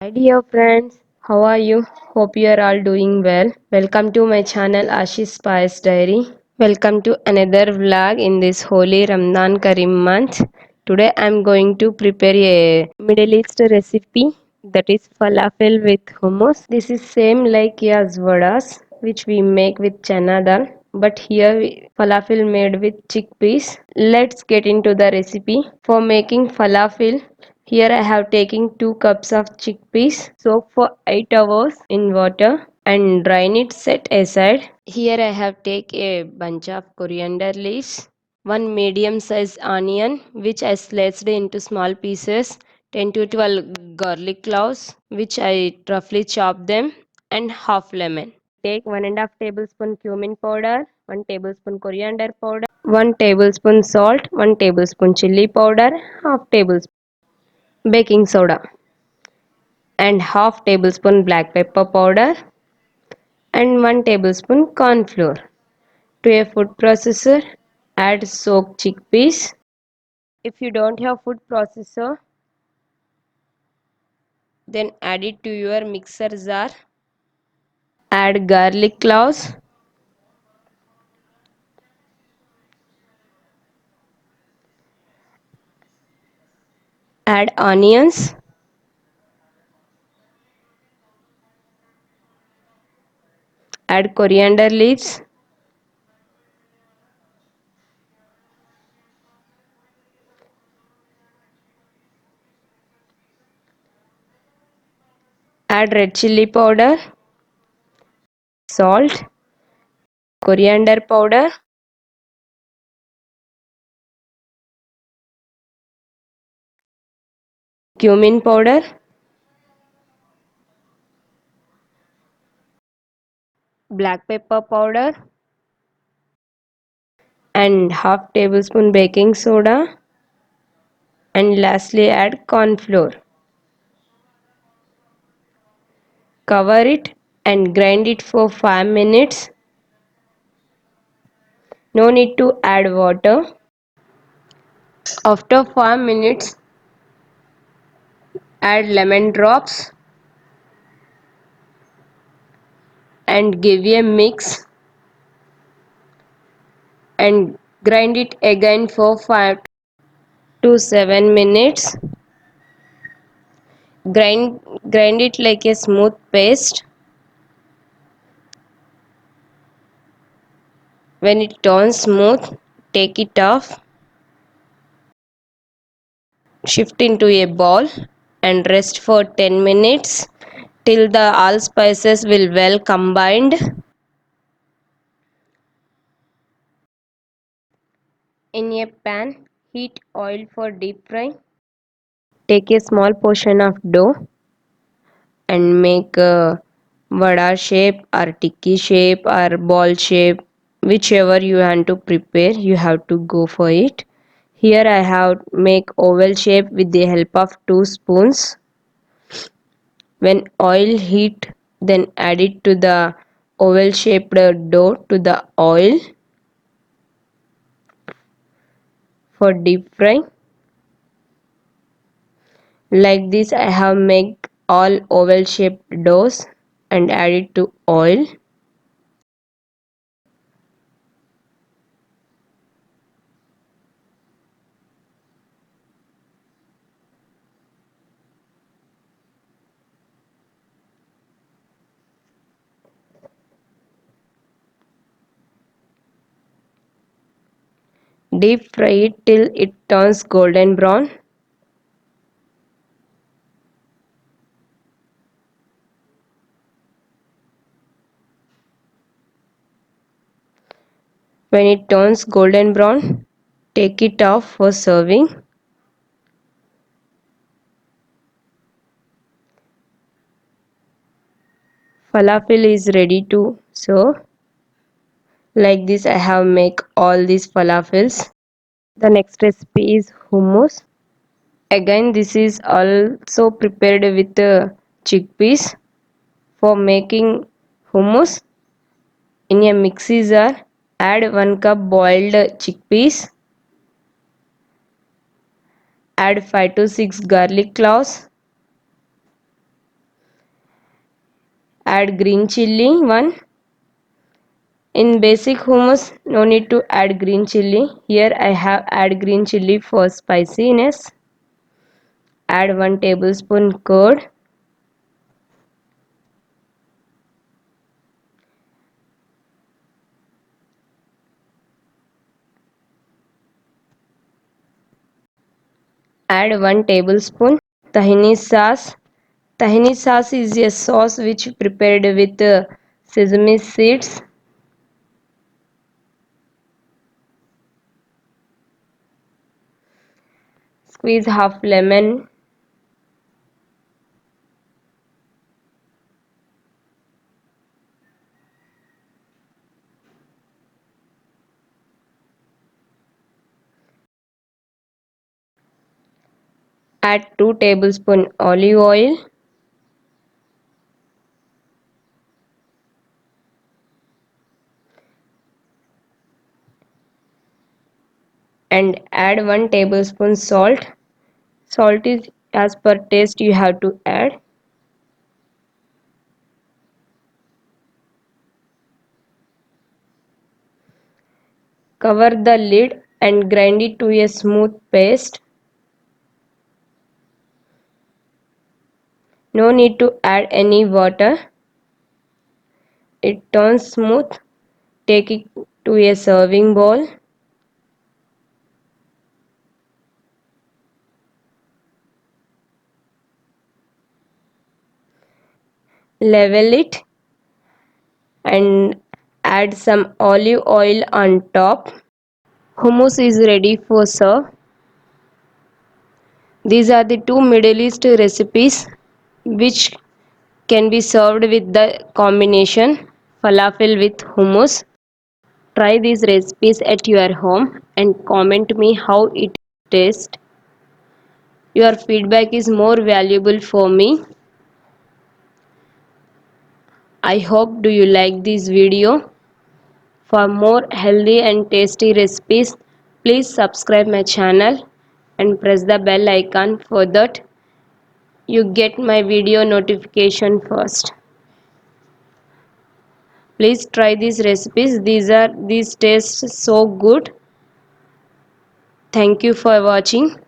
Hi dear friends, how are you? Hope you are all doing well. Welcome to my channel Ashish Spice Diary. Welcome to another vlog in this holy Ramadan Karim month. Today I am going to prepare a Middle East recipe that is falafel with hummus. This is same like as vadas which we make with chana dal, but here falafel made with chickpeas. Let's get into the recipe. For making falafel, here I have taken 2 cups of chickpeas, soak for 8 hours in water and drain it set aside. Here I have take a bunch of coriander leaves, one medium sized onion which I sliced into small pieces, 10 to 12 garlic cloves which I roughly chop them, and half lemon. Take 1.5 tablespoon cumin powder, 1 tablespoon coriander powder, 1 tablespoon salt, 1 tablespoon chili powder, half tablespoon baking soda and half tablespoon black pepper powder and 1 tablespoon corn flour. To a food processor, add soaked chickpeas. If you don't have food processor, then add it to your mixer jar. Add garlic cloves, add onions, add coriander leaves, add red chili powder, salt, coriander powder, cumin powder, black pepper powder and half tablespoon baking soda, and lastly add corn flour. Cover it and grind it for 5 minutes. No need to add water. After 5 minutes, add lemon drops and give a mix and grind it again for 5 to 7 minutes. Grind it like a smooth paste. When it turns smooth, take it off, shift into a bowl and rest for 10 minutes till the all spices will well combined. In a pan, heat oil for deep fry. Take a small portion of dough and make a vada shape or tikki shape or ball shape, whichever you want to prepare, you have to go for it. Here I have make oval shape with the help of 2 spoons. When oil heat, then add it to the oval shaped dough to the oil for deep fry. Like this I have make all oval shaped doughs and add it to oil. Deep fry it till it turns golden brown. When it turns golden brown, take it off for serving. Falafel is ready to serve. Like this I have make all these falafels. The next recipe is hummus. Again this is also prepared with chickpeas. For making hummus, in a mixer jar, add 1 cup boiled chickpeas, add 5 to 6 garlic cloves, add green chilli 1. In basic hummus, no need to add green chilli. Here I have add green chilli for spiciness. Add 1 tablespoon curd. Add 1 tablespoon tahini sauce. Tahini sauce is a sauce which prepared with sesame seeds. Squeeze half lemon. Add 2 tablespoon olive oil. And add 1 tablespoon salt. Salt is as per taste you have to add. Cover the lid and grind it to a smooth paste. No need to add any water. It turns smooth. Take it to a serving bowl. Level it and add some olive oil on top. Hummus is ready for serve. These are the two Middle East recipes which can be served with the combination falafel with hummus. Try these recipes at your home and comment me how it tastes. Your feedback is more valuable for me. I hope do you like this video. For more healthy and tasty recipes, please subscribe my channel and press the bell icon for that you get my video notification first. Please try these recipes. These taste so good. Thank you for watching.